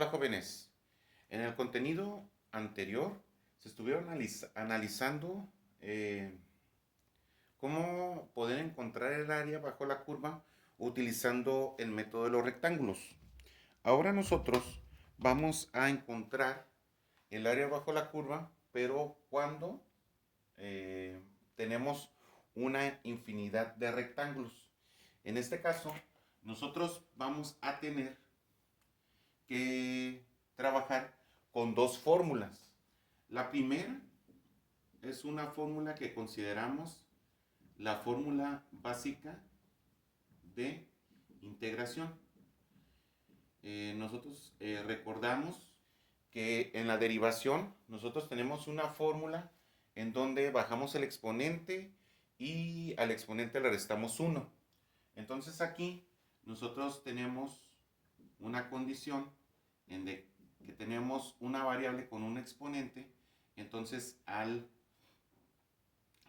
Hola jóvenes, en el contenido anterior se estuvieron analizando eh, cómo poder encontrar el área bajo la curva utilizando el método de los rectángulos. Ahora nosotros vamos a encontrar el área bajo la curva, pero cuando tenemos una infinidad de rectángulos. En este caso, nosotros vamos a tener que trabajar con dos fórmulas. La primera es una fórmula que consideramos la fórmula básica de integración. Nosotros recordamos que en la derivación nosotros tenemos una fórmula en donde bajamos el exponente y al exponente le restamos 1. Entonces aquí nosotros tenemos una condición en de que tenemos una variable con un exponente, entonces al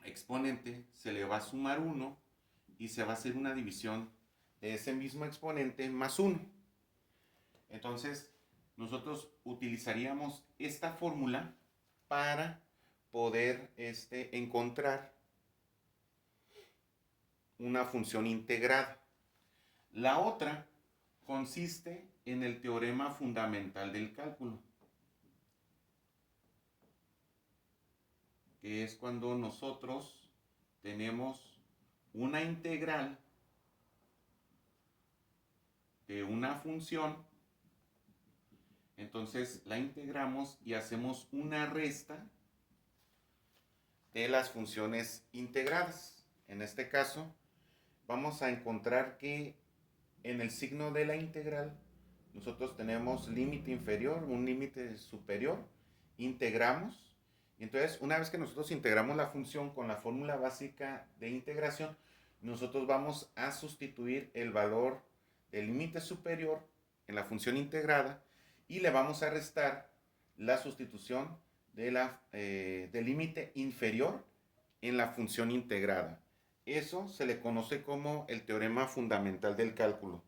exponente se le va a sumar 1 y se va a hacer una división de ese mismo exponente más 1. Entonces nosotros utilizaríamos esta fórmula para poder encontrar una función integrada. La otra consiste en el teorema fundamental del cálculo, que es cuando nosotros tenemos una integral de una función, entonces la integramos y hacemos una resta de las funciones integradas. En este caso, vamos a encontrar que en el signo de la integral nosotros tenemos límite inferior, un límite superior, integramos. Y entonces, una vez que nosotros integramos la función con la fórmula básica de integración, nosotros vamos a sustituir el valor del límite superior en la función integrada y le vamos a restar la sustitución del límite inferior en la función integrada. Eso se le conoce como el teorema fundamental del cálculo.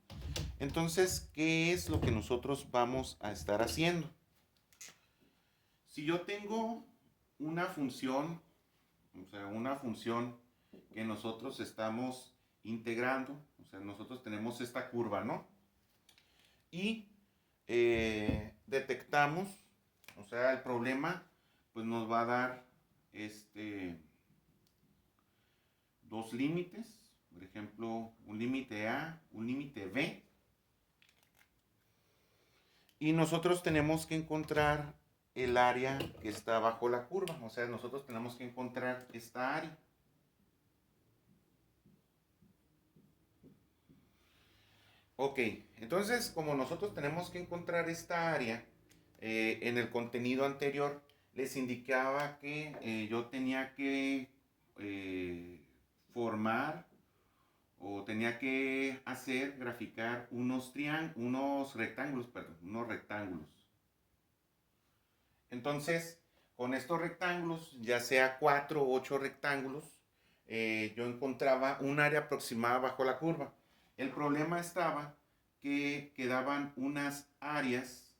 Entonces, ¿qué es lo que nosotros vamos a estar haciendo? Si yo tengo una función, o sea, una función que nosotros estamos integrando, o sea, nosotros tenemos esta curva, ¿no? Y detectamos, o sea, el problema, pues nos va a dar dos límites, por ejemplo, un límite A, un límite B, y nosotros tenemos que encontrar el área que está bajo la curva, o sea, nosotros tenemos que encontrar esta área. Ok, entonces como nosotros tenemos que encontrar esta área, en el contenido anterior les indicaba que yo tenía que eh, formar o tenía que hacer, graficar unos rectángulos, perdón, unos rectángulos. Entonces, con estos rectángulos, ya sea 4 o 8 rectángulos, yo encontraba un área aproximada bajo la curva. El problema estaba que quedaban unas áreas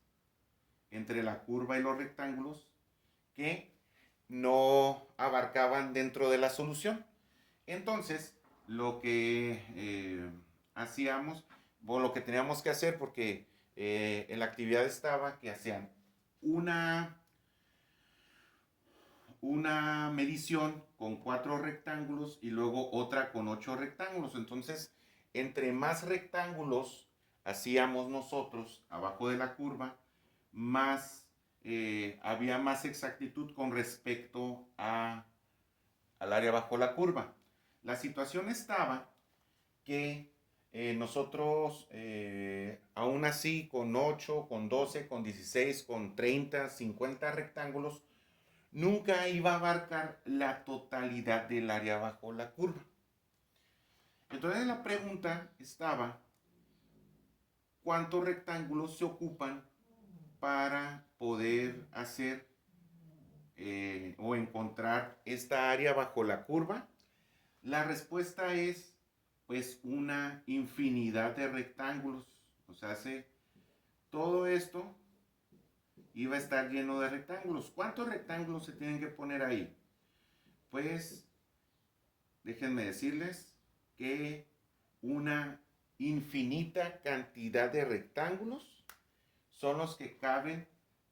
entre la curva y los rectángulos que no abarcaban dentro de la solución. Entonces, lo que hacíamos, o lo que teníamos que hacer, porque en la actividad estaba que hacían una una medición con 4 rectángulos y luego otra con 8 rectángulos. Entonces, entre más rectángulos hacíamos nosotros abajo de la curva, más había más exactitud con respecto al área bajo la curva. La situación estaba que nosotros, aún así, con 8, con 12, con 16, con 30, 50 rectángulos, nunca iba a abarcar la totalidad del área bajo la curva. Entonces la pregunta estaba, ¿cuántos rectángulos se ocupan para poder hacer o encontrar esta área bajo la curva? La respuesta es, pues, una infinidad de rectángulos. O sea, todo esto iba a estar lleno de rectángulos. ¿Cuántos rectángulos se tienen que poner ahí? Pues déjenme decirles que una infinita cantidad de rectángulos son los que caben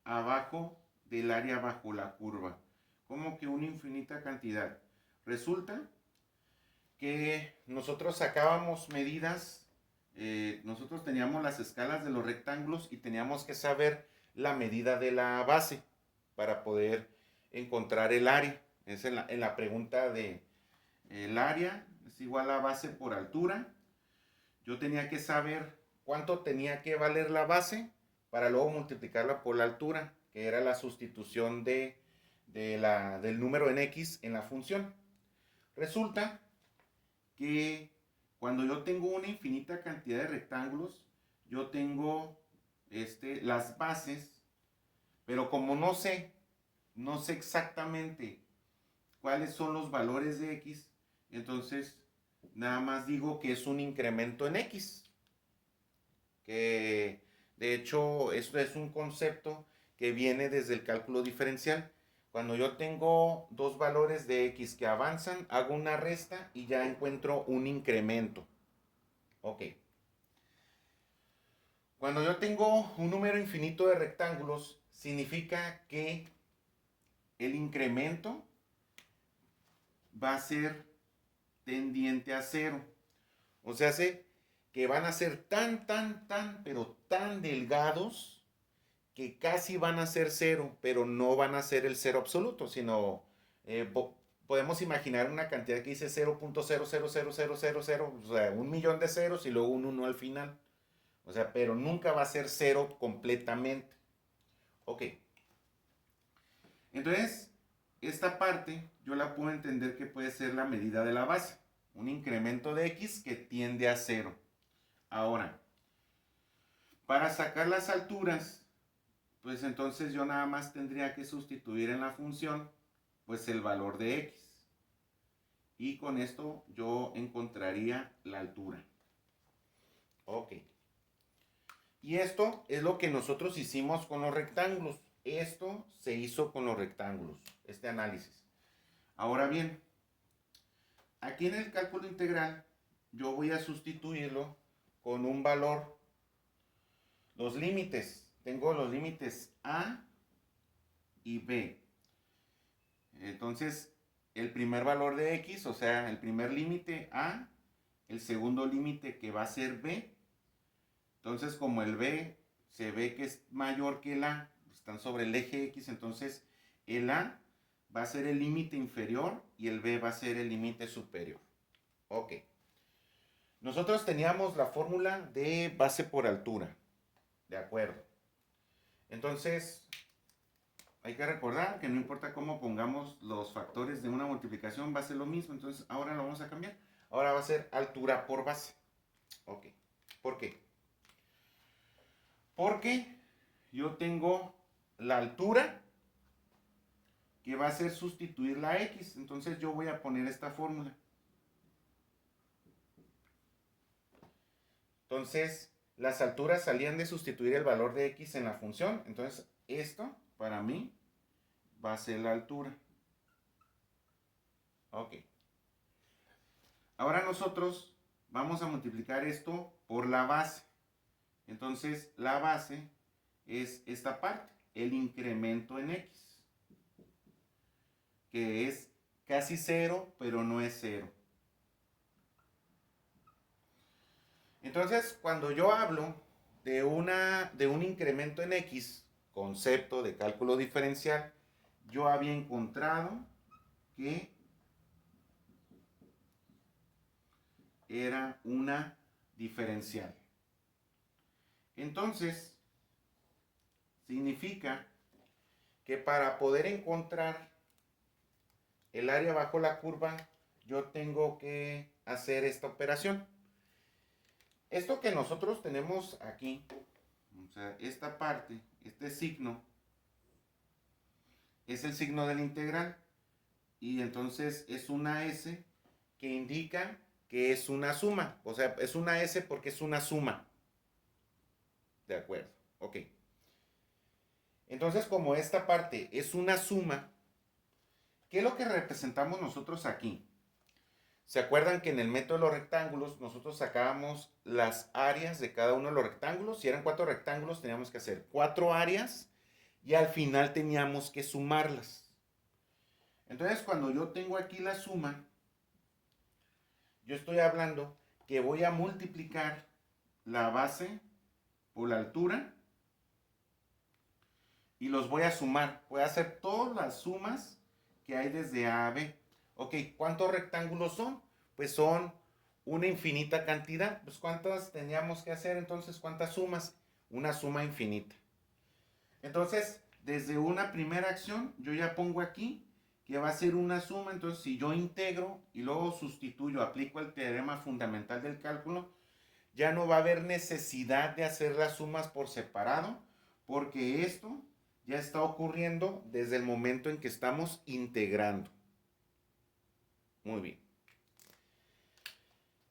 abajo del área bajo la curva. ¿Cómo que una infinita cantidad? Resulta que nosotros sacábamos medidas, nosotros teníamos las escalas de los rectángulos y teníamos que saber la medida de la base para poder encontrar el área. Es en la pregunta de el área es igual a base por altura. Yo tenía que saber cuánto tenía que valer la base para luego multiplicarla por la altura, que era la sustitución del número en x en la función. Resulta que cuando yo tengo una infinita cantidad de rectángulos, yo tengo las bases, pero como no sé exactamente cuáles son los valores de x, entonces nada más digo que es un incremento en x, que de hecho esto es un concepto que viene desde el cálculo diferencial. Cuando yo tengo dos valores de x que avanzan, hago una resta y ya encuentro un incremento. Ok. Cuando yo tengo un número infinito de rectángulos, significa que el incremento va a ser tendiente a cero. O sea, que van a ser pero tan delgados que casi van a ser cero, pero no van a ser el cero absoluto, sino podemos imaginar una cantidad que dice 0.000000, o sea, 1.000.000 de ceros y luego un 1 al final. O sea, pero nunca va a ser cero completamente. Ok. Entonces, esta parte yo la puedo entender que puede ser la medida de la base. Un incremento de x que tiende a cero. Ahora, para sacar las alturas, pues entonces yo nada más tendría que sustituir en la función pues el valor de x. Y con esto yo encontraría la altura. Ok. Y esto es lo que nosotros hicimos con los rectángulos. Esto se hizo con los rectángulos, este análisis. Ahora bien, aquí en el cálculo integral yo voy a sustituirlo con un valor. Los límites, tengo los límites a y b. Entonces, el primer valor de x, o sea, el primer límite a, el segundo límite que va a ser b. Entonces, como el b se ve que es mayor que el a, están sobre el eje x, entonces el a va a ser el límite inferior y el b va a ser el límite superior. Ok. Nosotros teníamos la fórmula de base por altura. De acuerdo. Entonces, hay que recordar que no importa cómo pongamos los factores de una multiplicación, va a ser lo mismo. Entonces, ahora lo vamos a cambiar. Ahora va a ser altura por base. Ok. ¿Por qué? Porque yo tengo la altura que va a ser sustituir la x. Entonces, yo voy a poner esta fórmula. Entonces, las alturas salían de sustituir el valor de x en la función. Entonces, esto para mí va a ser la altura. Ok. Ahora nosotros vamos a multiplicar esto por la base. Entonces, la base es esta parte, el incremento en x, que es casi cero, pero no es cero. Entonces, cuando yo hablo de un incremento en x, concepto de cálculo diferencial, yo había encontrado que era una diferencial. Entonces, significa que para poder encontrar el área bajo la curva, yo tengo que hacer esta operación. Esto que nosotros tenemos aquí, o sea, esta parte, este signo, es el signo de la integral. Y entonces es una S que indica que es una suma. O sea, es una S porque es una suma. De acuerdo, ok. Entonces, como esta parte es una suma, ¿qué es lo que representamos nosotros aquí? ¿Se acuerdan que en el método de los rectángulos nosotros sacábamos las áreas de cada uno de los rectángulos? Si eran 4 rectángulos, teníamos que hacer 4 áreas y al final teníamos que sumarlas. Entonces, cuando yo tengo aquí la suma, yo estoy hablando que voy a multiplicar la base por la altura y los voy a sumar. Voy a hacer todas las sumas que hay desde A a B. Ok, ¿cuántos rectángulos son? Pues son una infinita cantidad. Pues ¿cuántas teníamos que hacer entonces? ¿Cuántas sumas? Una suma infinita. Entonces, desde una primera acción, yo ya pongo aquí que va a ser una suma. Entonces, si yo integro y luego sustituyo, aplico el teorema fundamental del cálculo, ya no va a haber necesidad de hacer las sumas por separado, porque esto ya está ocurriendo desde el momento en que estamos integrando. Muy bien.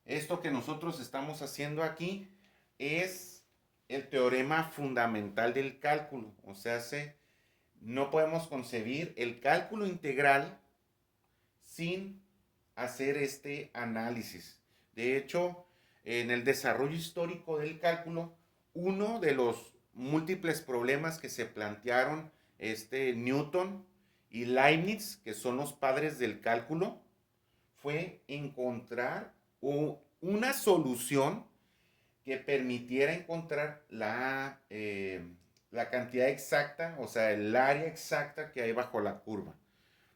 Esto que nosotros estamos haciendo aquí es el teorema fundamental del cálculo. O sea, no podemos concebir el cálculo integral sin hacer este análisis. De hecho, en el desarrollo histórico del cálculo, uno de los múltiples problemas que se plantearon Newton y Leibniz, que son los padres del cálculo, fue encontrar una solución que permitiera encontrar la cantidad exacta, o sea, el área exacta que hay bajo la curva.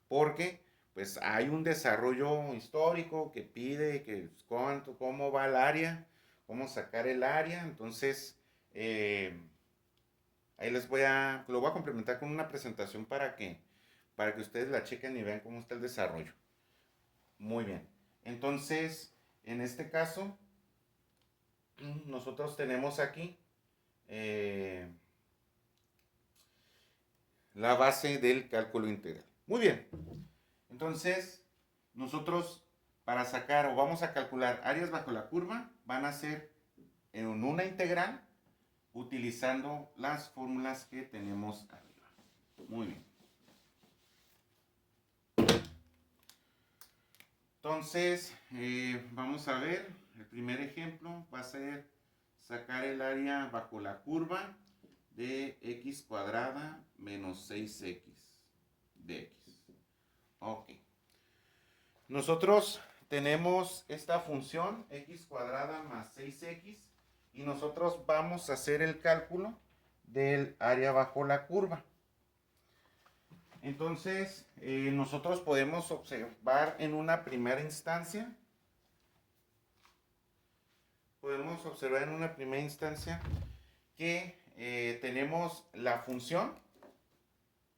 Porque pues hay un desarrollo histórico que pide que cómo va el área, cómo sacar el área. Entonces, ahí lo voy a complementar con una presentación para que ustedes la chequen y vean cómo está el desarrollo. Muy bien. Entonces, en este caso, nosotros tenemos aquí la base del cálculo integral. Muy bien. Entonces, nosotros para sacar o vamos a calcular áreas bajo la curva, van a ser en una integral utilizando las fórmulas que tenemos arriba. Muy bien. Entonces, vamos a ver, el primer ejemplo va a ser sacar el área bajo la curva de x cuadrada menos 6x de x. Ok. Nosotros tenemos esta función x cuadrada más 6x y nosotros vamos a hacer el cálculo del área bajo la curva. Entonces, nosotros podemos observar en una primera instancia, que tenemos la función,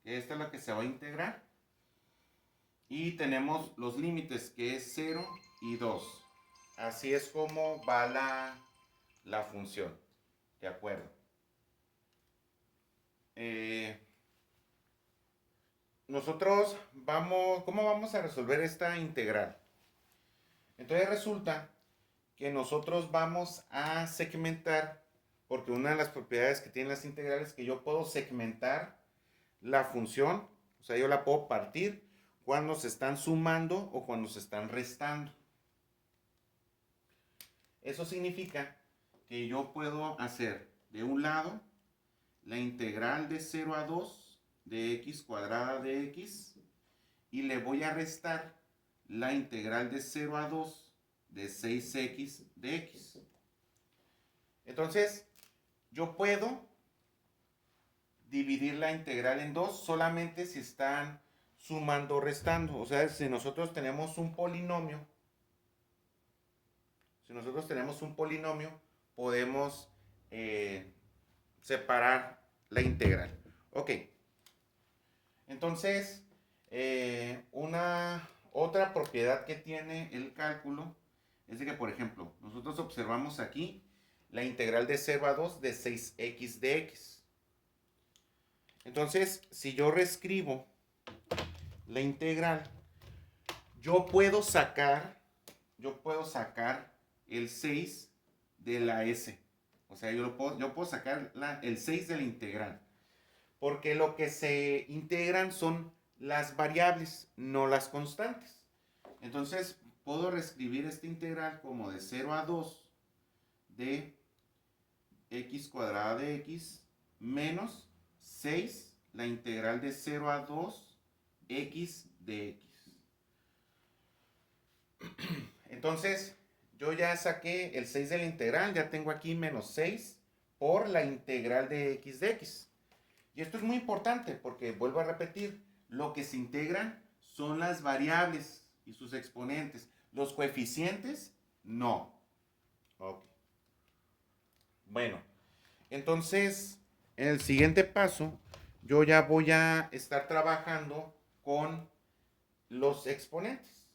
que esta es la que se va a integrar, y tenemos los límites, que es 0 y 2. Así es como va la función. ¿De acuerdo? Nosotros ¿cómo vamos a resolver esta integral? Entonces resulta que nosotros vamos a segmentar, porque una de las propiedades que tienen las integrales es que yo puedo segmentar la función, o sea, yo la puedo partir cuando se están sumando o cuando se están restando. Eso significa que yo puedo hacer de un lado la integral de 0 a 2 de x cuadrada de x y le voy a restar la integral de 0 a 2 de 6x de x. Entonces, yo puedo dividir la integral en dos solamente si están sumando o restando. O sea, si nosotros tenemos un polinomio, podemos separar la integral. Ok. Entonces, una otra propiedad que tiene el cálculo es de que, por ejemplo, nosotros observamos aquí la integral de 0 a 2 de 6x de x. Entonces, si yo reescribo la integral, yo puedo sacar el 6 de la s. O sea, yo puedo sacar el 6 de la integral. porque lo que se integran son las variables, no las constantes. Entonces, puedo reescribir esta integral como de 0 a 2 de x cuadrada de x menos 6, la integral de 0 a 2 x de x. Entonces, yo ya saqué el 6 de la integral, ya tengo aquí menos 6 por la integral de x de x. Y esto es muy importante porque, vuelvo a repetir, lo que se integran son las variables y sus exponentes. Los coeficientes, no. Ok. Bueno, entonces, en el siguiente paso, yo ya voy a estar trabajando con los exponentes,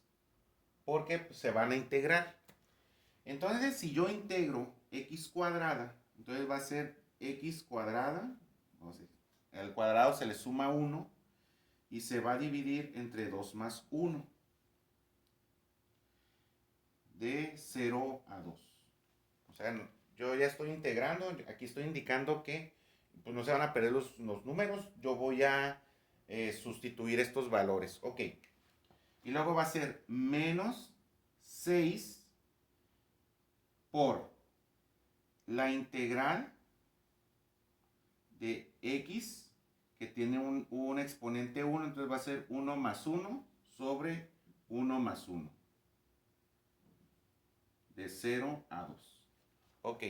porque pues, se van a integrar. Entonces, si yo integro x cuadrada, entonces va a ser x cuadrada, vamos a decir, al cuadrado se le suma 1 y se va a dividir entre 2 más 1, de 0 a 2. O sea, yo ya estoy integrando, aquí estoy indicando que pues, no se van a perder los números, yo voy a sustituir estos valores. Ok. Y luego va a ser menos 6 por la integral de x, que tiene un exponente 1, entonces va a ser 1 más 1 sobre 1 más 1, de 0 a 2. Ok.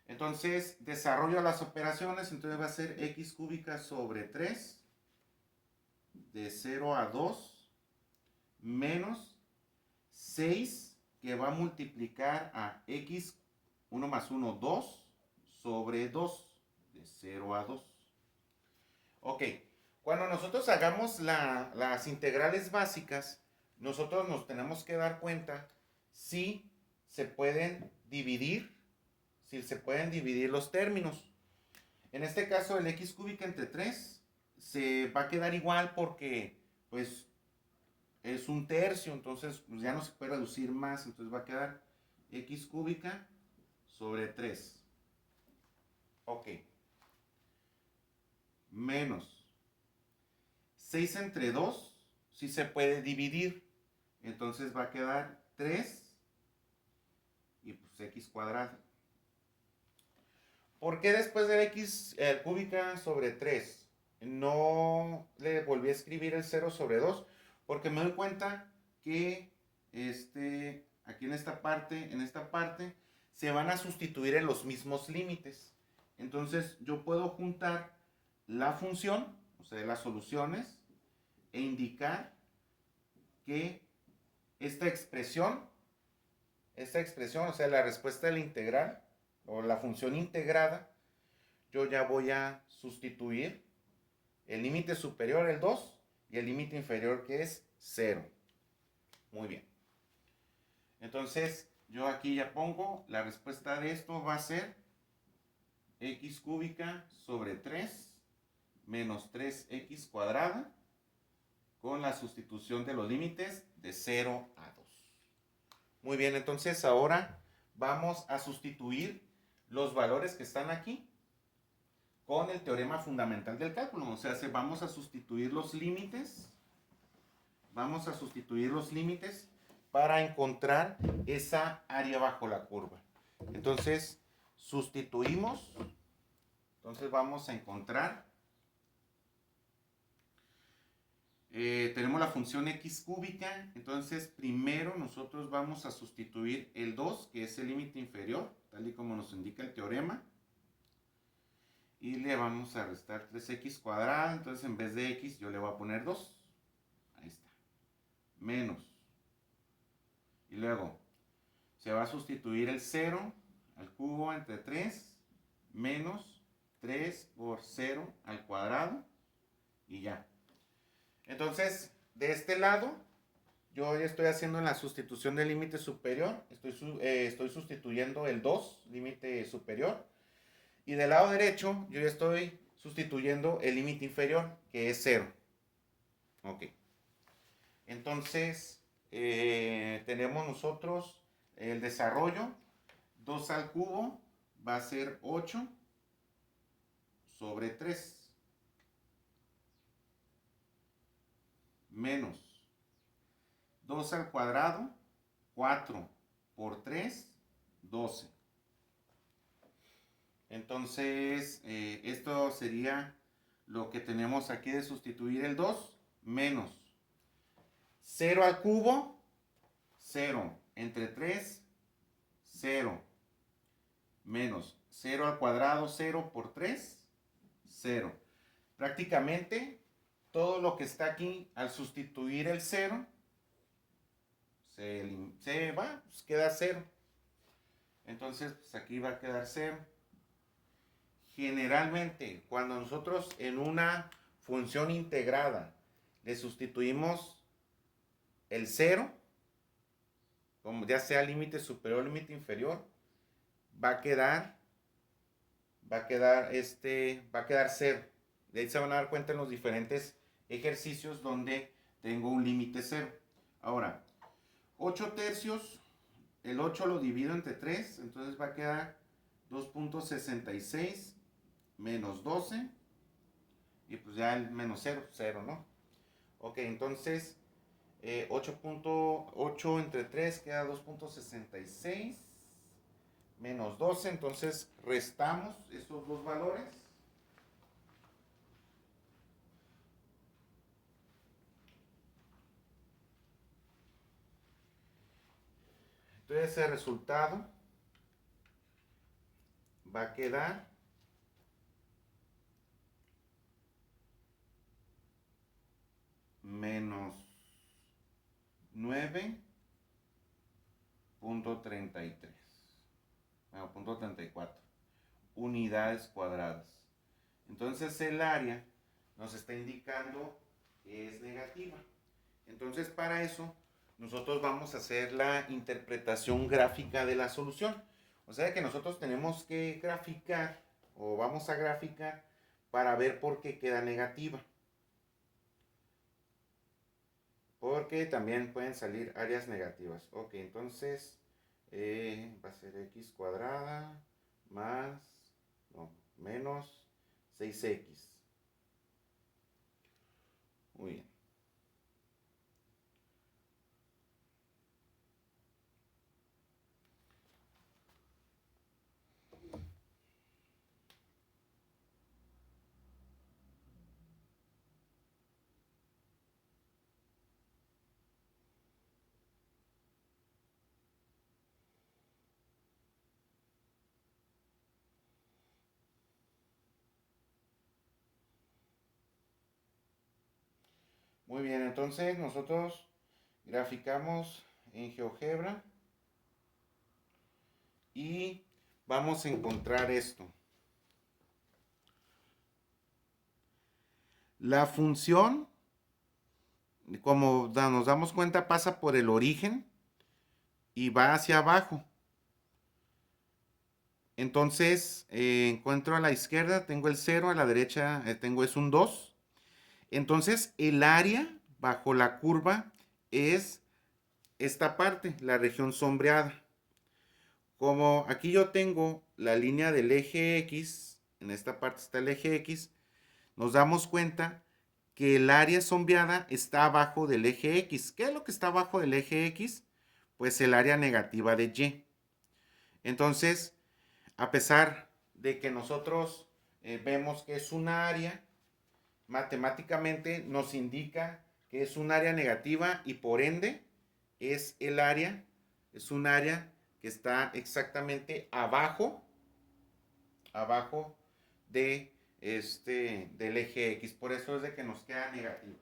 Entonces, desarrollo las operaciones, entonces va a ser x cúbica sobre 3, de 0 a 2, menos 6, que va a multiplicar a x, 1 más 1, 2, sobre 2, de 0 a 2. Ok, cuando nosotros hagamos las integrales básicas, nosotros nos tenemos que dar cuenta si se pueden dividir, los términos. En este caso, el x cúbica entre 3 se va a quedar igual porque, pues, es un tercio, entonces pues, ya no se puede reducir más, entonces va a quedar x cúbica sobre 3. Ok. Menos 6 entre 2, sí se puede dividir, entonces va a quedar 3 y pues x cuadrada. ¿Por qué después de x cúbica sobre 3 no le volví a escribir el 0 sobre 2? Porque me doy cuenta que aquí en esta parte, se van a sustituir en los mismos límites. Entonces yo puedo juntar la función, o sea, las soluciones, e indicar que esta expresión, o sea, la respuesta de la integral, o la función integrada, yo ya voy a sustituir el límite superior, el 2, y el límite inferior, que es 0. Muy bien. Entonces, yo aquí ya pongo, la respuesta de esto va a ser x cúbica sobre 3 menos 3x cuadrada, con la sustitución de los límites de 0 a 2. Muy bien, entonces ahora vamos a sustituir los valores que están aquí con el teorema fundamental del cálculo. O sea, vamos a sustituir los límites. Para encontrar esa área bajo la curva. Entonces, sustituimos. Entonces vamos a encontrar. Tenemos la función x cúbica. Entonces, primero nosotros vamos a sustituir el 2, que es el límite inferior, tal y como nos indica el teorema. Y le vamos a restar 3x cuadrada. Entonces, en vez de x, yo le voy a poner 2. Ahí está. Menos. Y luego, se va a sustituir el 0 al cubo entre 3, menos 3 por 0 al cuadrado, y ya. Entonces, de este lado, yo ya estoy haciendo la sustitución del límite superior. Estoy sustituyendo el 2, límite superior. Y del lado derecho, yo ya estoy sustituyendo el límite inferior, que es 0. Ok. Entonces, tenemos nosotros el desarrollo. 2 al cubo va a ser 8 sobre 3. menos 2 al cuadrado, 4 por 3, 12. Entonces, esto sería lo que tenemos aquí de sustituir el 2, menos 0 al cubo, 0, entre 3, 0, menos 0 al cuadrado, 0 por 3, 0. Prácticamente todo lo que está aquí, al sustituir el 0, se va, pues queda 0. Entonces, pues aquí va a quedar 0. Generalmente, cuando nosotros en una función integrada le sustituimos el 0, como ya sea límite superior o límite inferior, va a quedar 0. De ahí se van a dar cuenta en los diferentes ejercicios donde tengo un límite 0. Ahora, 8 tercios, el 8 lo divido entre 3, entonces va a quedar 2.66 menos 12, y pues ya el menos 0, 0, ¿no? Ok, entonces 8.8 entre 3 queda 2.66 menos 12, entonces restamos estos dos valores. Entonces ese resultado va a quedar menos 9.33, bueno, punto 34 unidades cuadradas. Entonces el área nos está indicando que es negativa. Entonces para eso nosotros vamos a hacer la interpretación gráfica de la solución. O sea que nosotros tenemos que graficar, o vamos a graficar, para ver por qué queda negativa. Porque también pueden salir áreas negativas. Ok, entonces va a ser x cuadrada más, no, menos 6x. Muy bien. Muy bien, entonces nosotros graficamos en GeoGebra y vamos a encontrar esto. La función, como nos damos cuenta, pasa por el origen y va hacia abajo. Entonces, encuentro a la izquierda, tengo el 0, a la derecha tengo es un 2. Entonces, el área bajo la curva es esta parte, la región sombreada. Como aquí yo tengo la línea del eje X, en esta parte está el eje X, nos damos cuenta que el área sombreada está abajo del eje X. ¿Qué es lo que está abajo del eje X? Pues el área negativa de Y. Entonces, a pesar de que nosotros vemos que es una área, matemáticamente nos indica que es un área negativa y por ende es un área que está exactamente abajo de del eje X. Por eso es de que nos queda negativa.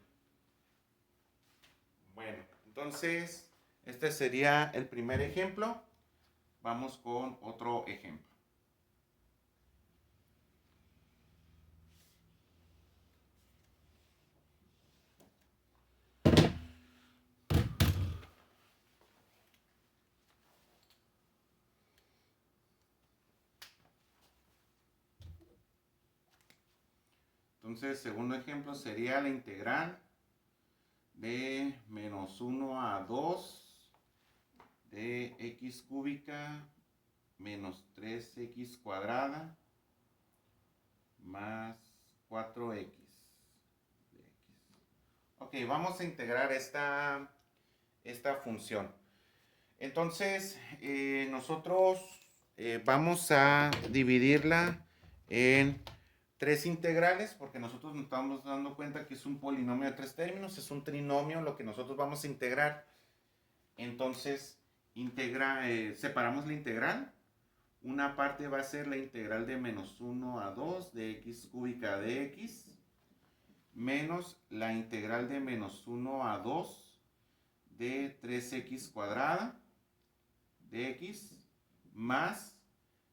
Bueno, entonces este sería el primer ejemplo. Vamos con otro ejemplo. Entonces, segundo ejemplo sería la integral de menos 1 a 2 de x cúbica menos 3x cuadrada más 4x de x. Ok, Ok, vamos a integrar esta función. Entonces, nosotros vamos a dividirla en tres integrales, porque nosotros nos estamos dando cuenta que es un polinomio de tres términos, es un trinomio lo que nosotros vamos a integrar. Entonces, separamos la integral. Una parte va a ser la integral de menos 1 a 2 de x cúbica de x, menos la integral de menos 1 a 2 de 3x cuadrada de x, más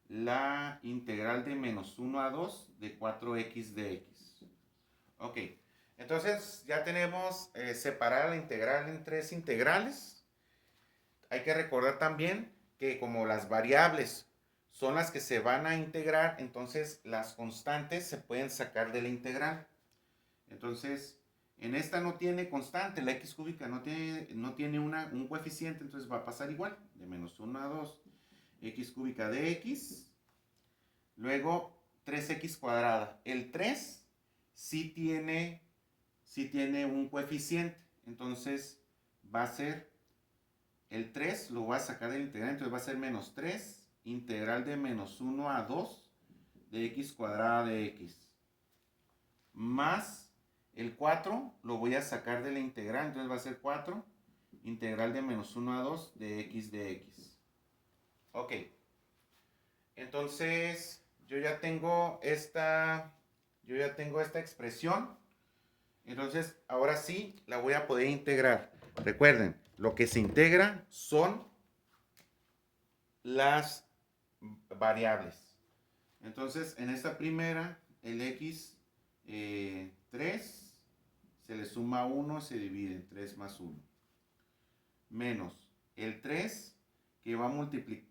la integral de menos 1 a 2 de 4x de x. Ok, entonces ya tenemos separada la integral en tres integrales. Hay que recordar también que como las variables son las que se van a integrar, entonces las constantes se pueden sacar de la integral. Entonces, en esta no tiene constante, la x cúbica no tiene un coeficiente, entonces va a pasar igual, de menos 1 a 2, x cúbica de x, luego 3x cuadrada. El 3 sí tiene un coeficiente, entonces va a ser, el 3 lo voy a sacar del integral, entonces va a ser menos 3, integral de menos 1 a 2 de x cuadrada de x, más el 4 lo voy a sacar de la integral, entonces va a ser 4, integral de menos 1 a 2 de x de x. Ok, entonces yo ya tengo esta expresión. Entonces ahora sí la voy a poder integrar. Recuerden, lo que se integra son las variables. Entonces en esta primera, el x 3 se le suma 1, se divide en 3 más 1. Menos el 3 que va a multiplicar.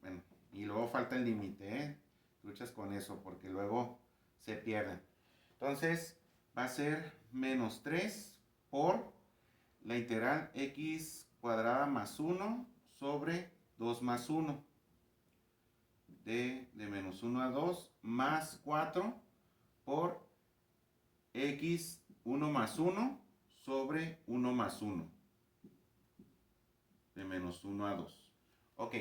Bueno, y luego falta el límite, Luchas con eso porque luego se pierden. Entonces va a ser menos 3 por la integral x cuadrada más 1 sobre 2 más 1. De menos 1 a 2 más 4 por x 1 más 1 sobre 1 más 1 de menos 1 a 2. Ok,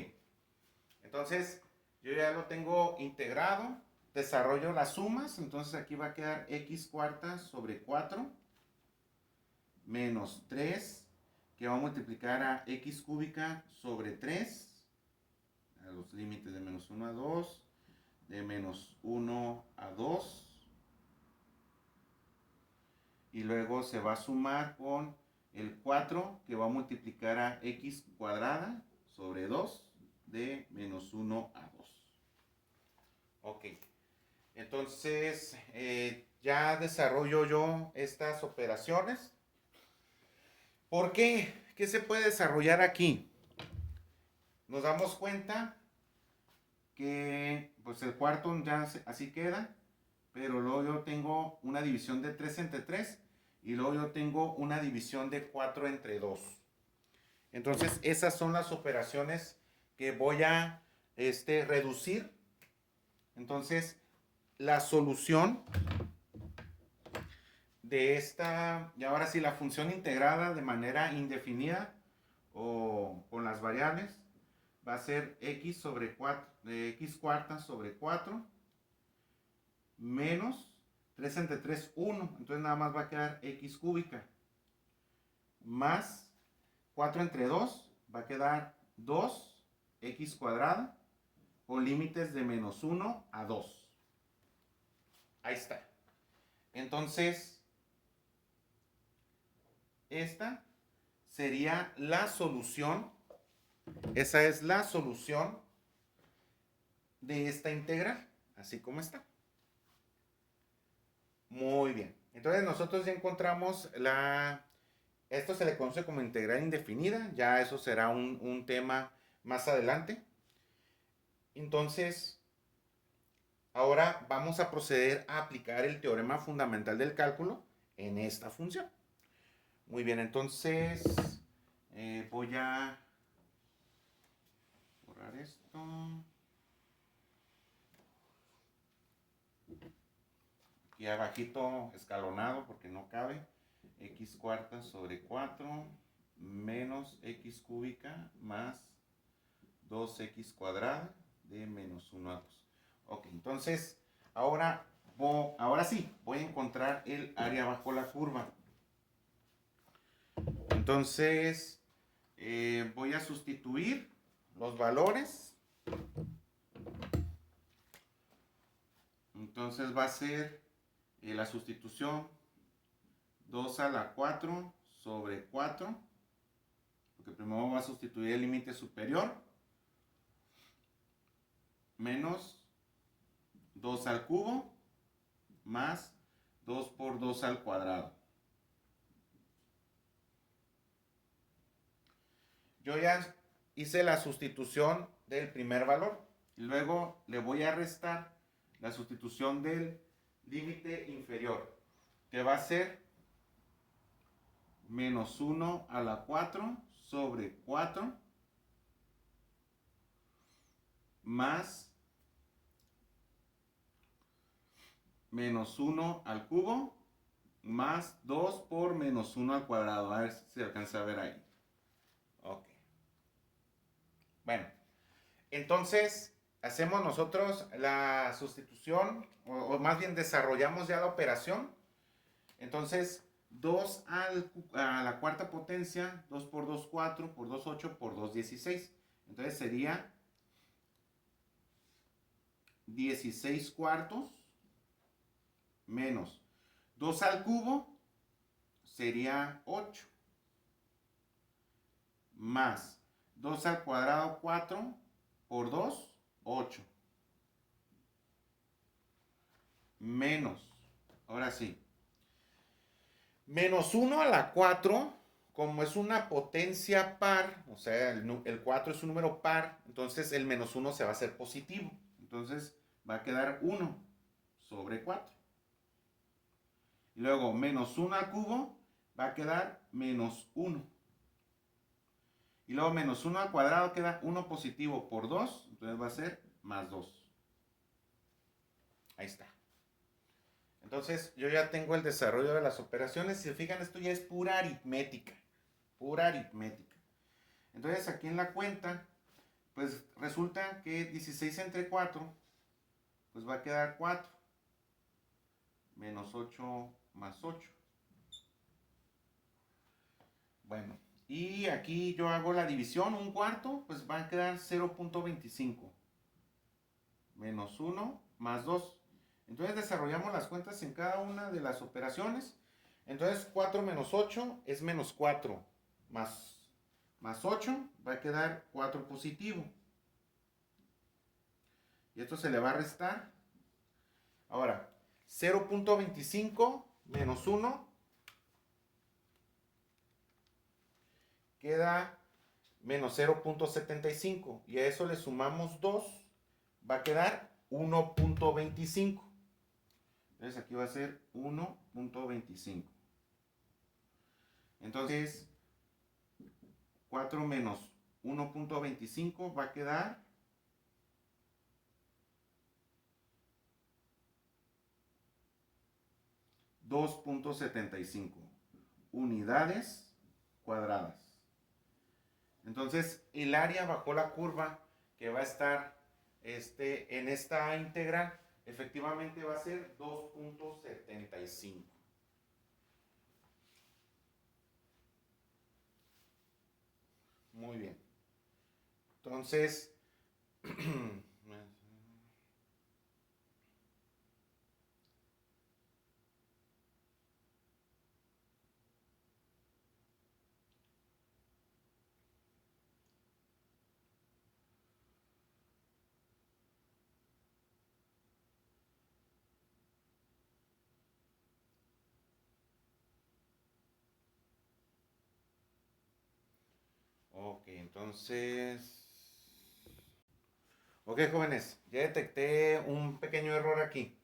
entonces yo ya lo tengo integrado, desarrollo las sumas, entonces aquí va a quedar x cuarta sobre 4 menos 3 que va a multiplicar a x cúbica sobre 3 a los límites de menos 1 a 2, de menos 1 a 2, y luego se va a sumar con el 4 que va a multiplicar a x cuadrada sobre 2 de menos 1 a 2. Ok, entonces ya desarrollo yo estas operaciones. ¿Por qué? ¿Qué se puede desarrollar aquí? Nos damos cuenta que pues el cuarto ya así queda, pero luego yo tengo una división de 3 entre 3 y luego yo tengo una división de 4 entre 2. Entonces esas son las operaciones que voy a reducir. Entonces la solución de esta, y ahora sí la función integrada de manera indefinida o con las variables, va a ser x sobre 4, x cuarta sobre 4 menos 3 entre 3, 1. Entonces nada más va a quedar x cúbica. Más 4 entre 2 va a quedar 2x cuadrada con límites de menos 1 a 2. Ahí está. Entonces, esta sería la solución. Esa es la solución de esta integral, así como está. Muy bien. Entonces nosotros ya encontramos esto se le conoce como integral indefinida, ya eso será un tema más adelante. Entonces, ahora vamos a proceder a aplicar el teorema fundamental del cálculo en esta función. Muy bien, entonces voy a borrar esto. Aquí abajito escalonado porque no cabe. x cuarta sobre 4 menos x cúbica más 2x cuadrada de menos 1 a 2. Ok, entonces ahora sí, voy a encontrar el área bajo la curva. Entonces voy a sustituir los valores. Entonces va a ser la sustitución 2 a la 4 sobre 4, porque primero va a sustituir el límite superior, menos 2 al cubo, más 2 por 2 al cuadrado. Yo ya hice la sustitución del primer valor, y luego le voy a restar la sustitución del límite inferior, que va a ser menos 1 a la 4 sobre 4 más menos 1 al cubo más 2 por menos 1 al cuadrado. A ver si se alcanza a ver ahí. Ok. Bueno, entonces hacemos nosotros la sustitución, o más bien desarrollamos ya la operación. Entonces 2 a la cuarta potencia, 2 por 2, 4, por 2, 8, por 2, 16. Entonces sería 16 cuartos menos 2 al cubo sería 8, más 2 al cuadrado, 4, por 2, 8, menos, ahora sí, menos 1 a la 4, como es una potencia par, o sea, el 4 es un número par, entonces el menos 1 se va a hacer positivo. Entonces va a quedar 1 sobre 4. Y luego menos 1 al cubo va a quedar menos 1. Y luego menos 1 al cuadrado queda 1 positivo por 2, entonces va a ser más 2. Ahí está. Entonces yo ya tengo el desarrollo de las operaciones. Si se fijan, esto ya es pura aritmética. Pura aritmética. Entonces aquí en la cuenta, pues resulta que 16 entre 4, pues va a quedar 4. Menos 8 más 8. Bueno, y aquí yo hago la división, un cuarto, pues va a quedar 0.25. Menos 1 más 2. Entonces desarrollamos las cuentas en cada una de las operaciones. Entonces 4 menos 8 es menos 4. Más 8 va a quedar 4 positivo. Y esto se le va a restar. Ahora, 0.25 menos 1 queda menos 0.75. Y a eso le sumamos 2. Va a quedar 1.25. Entonces aquí va a ser 1.25. Entonces 4 menos 1.25 va a quedar 2.75 unidades cuadradas. Entonces el área bajo la curva que va a estar en esta integral efectivamente va a ser 2.75. Muy bien. Entonces, ok, entonces... Ok, jóvenes, ya detecté un pequeño error aquí.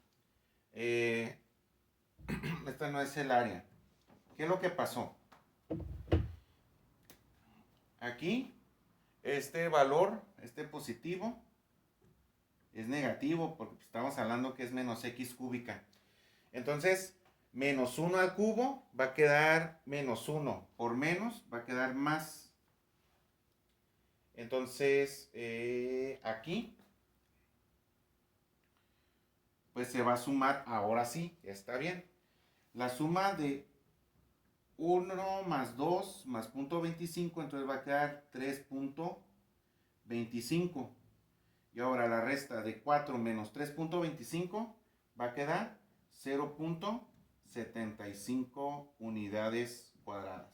Esta no es el área. ¿Qué es lo que pasó? Aquí, este valor, este positivo, es negativo porque estamos hablando que es menos x cúbica. Entonces, Menos 1 al cubo va a quedar menos 1 por menos, va a quedar más. Entonces, aquí, pues se va a sumar, ahora sí, está bien. La suma de 1 más 2 más punto 25, entonces va a quedar 3.25. Y ahora la resta de 4 menos 3.25 va a quedar 0.75 unidades cuadradas.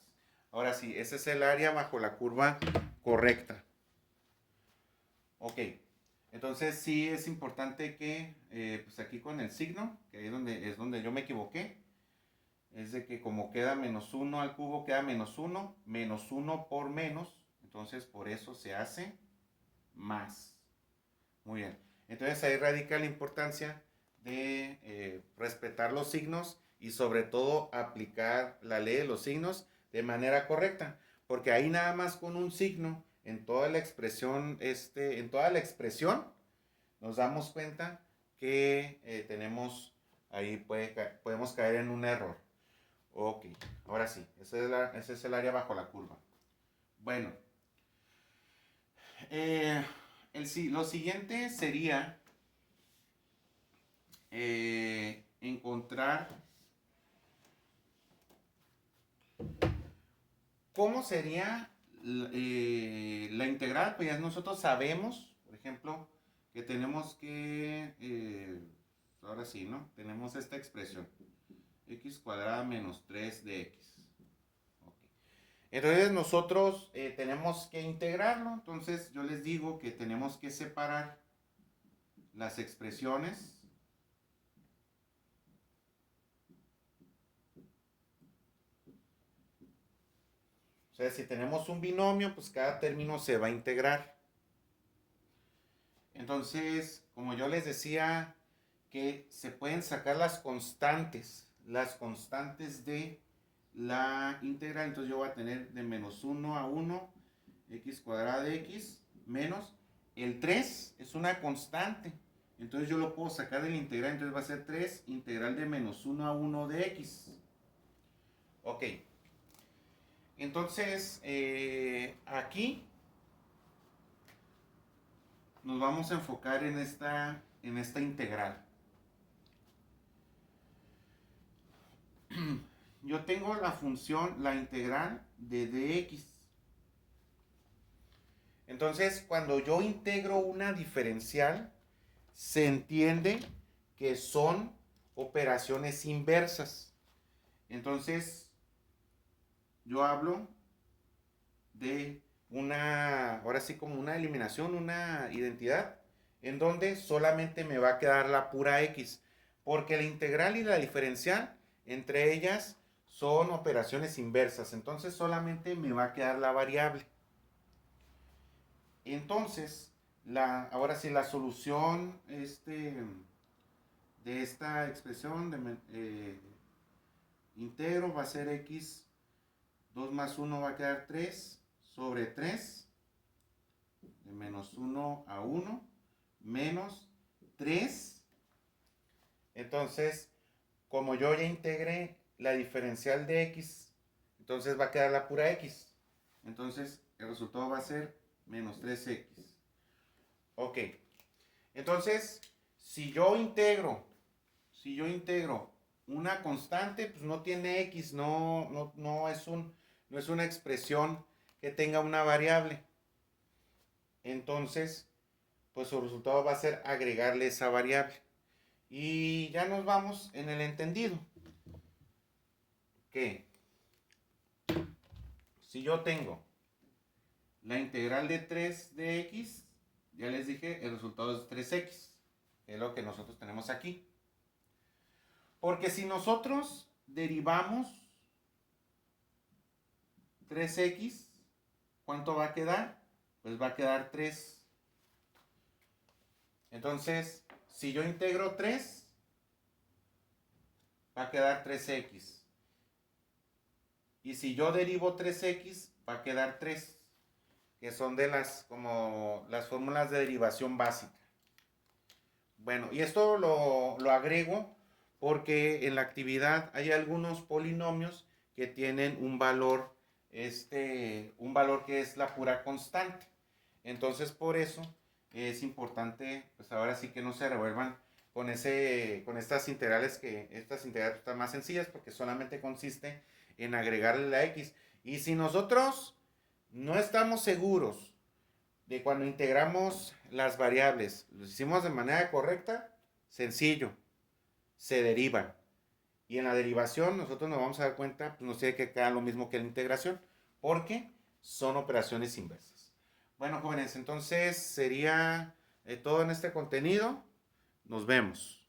Ahora sí, ese es el área bajo la curva correcta. Ok, entonces sí es importante que, pues aquí con el signo, que ahí es donde yo me equivoqué, es de que como queda menos 1 al cubo, queda menos 1 por menos, entonces por eso se hace más. Muy bien, entonces ahí radica la importancia de respetar los signos y sobre todo aplicar la ley de los signos de manera correcta, porque ahí nada más con un signo en toda la expresión, nos damos cuenta que tenemos, ahí podemos caer en un error. Ok, ahora sí, ese es el área bajo la curva. Bueno, lo siguiente sería encontrar cómo sería la integral. Pues ya nosotros sabemos, por ejemplo, que tenemos que, ahora sí, ¿no? Tenemos esta expresión, x cuadrada menos 3 de x. Okay. Entonces nosotros tenemos que integrarlo. Entonces yo les digo que tenemos que separar las expresiones. O sea, si tenemos un binomio, pues cada término se va a integrar. Entonces, como yo les decía, que se pueden sacar las constantes de la integral. Entonces yo voy a tener de menos 1 a 1, x cuadrada de x, menos el 3 es una constante. Entonces yo lo puedo sacar de la integral, entonces va a ser 3 integral de menos 1 a 1 de x. Ok. Entonces, aquí nos vamos a enfocar en esta integral. Yo tengo la función, la integral de dx. Entonces, cuando yo integro una diferencial, se entiende que son operaciones inversas. Entonces, yo hablo de ahora sí como una eliminación, una identidad, en donde solamente me va a quedar la pura x, porque la integral y la diferencial, entre ellas, son operaciones inversas, entonces solamente me va a quedar la variable. Entonces, ahora sí, la solución de esta expresión de integro va a ser x, 2 más 1 va a quedar 3 sobre 3, de menos 1 a 1, menos 3. Entonces, como yo ya integré la diferencial de x, entonces va a quedar la pura x. Entonces, el resultado va a ser menos 3x. Ok. Entonces, si yo integro una constante, pues no tiene x, no es una expresión que tenga una variable. Entonces, pues su resultado va a ser agregarle esa variable. Y ya nos vamos en el entendido. Que si yo tengo la integral de 3 de x, ya les dije, el resultado es 3x, que es lo que nosotros tenemos aquí. Porque si nosotros derivamos 3x, ¿cuánto va a quedar? Pues va a quedar 3. Entonces, si yo integro 3, va a quedar 3x. Y si yo derivo 3x, va a quedar 3, que son como las fórmulas de derivación básica. Bueno, y esto lo agrego porque en la actividad hay algunos polinomios que tienen un valor que es la pura constante. Entonces, por eso es importante, pues ahora sí que no se revuelvan con estas integrales, que estas integrales están más sencillas porque solamente consiste en agregarle la x. Y si nosotros no estamos seguros de cuando integramos las variables, lo hicimos de manera correcta, sencillo, se derivan. Y en la derivación nosotros nos vamos a dar cuenta, pues nos tiene que quedar lo mismo que la integración, porque son operaciones inversas. Bueno, jóvenes, entonces sería todo en este contenido. Nos vemos.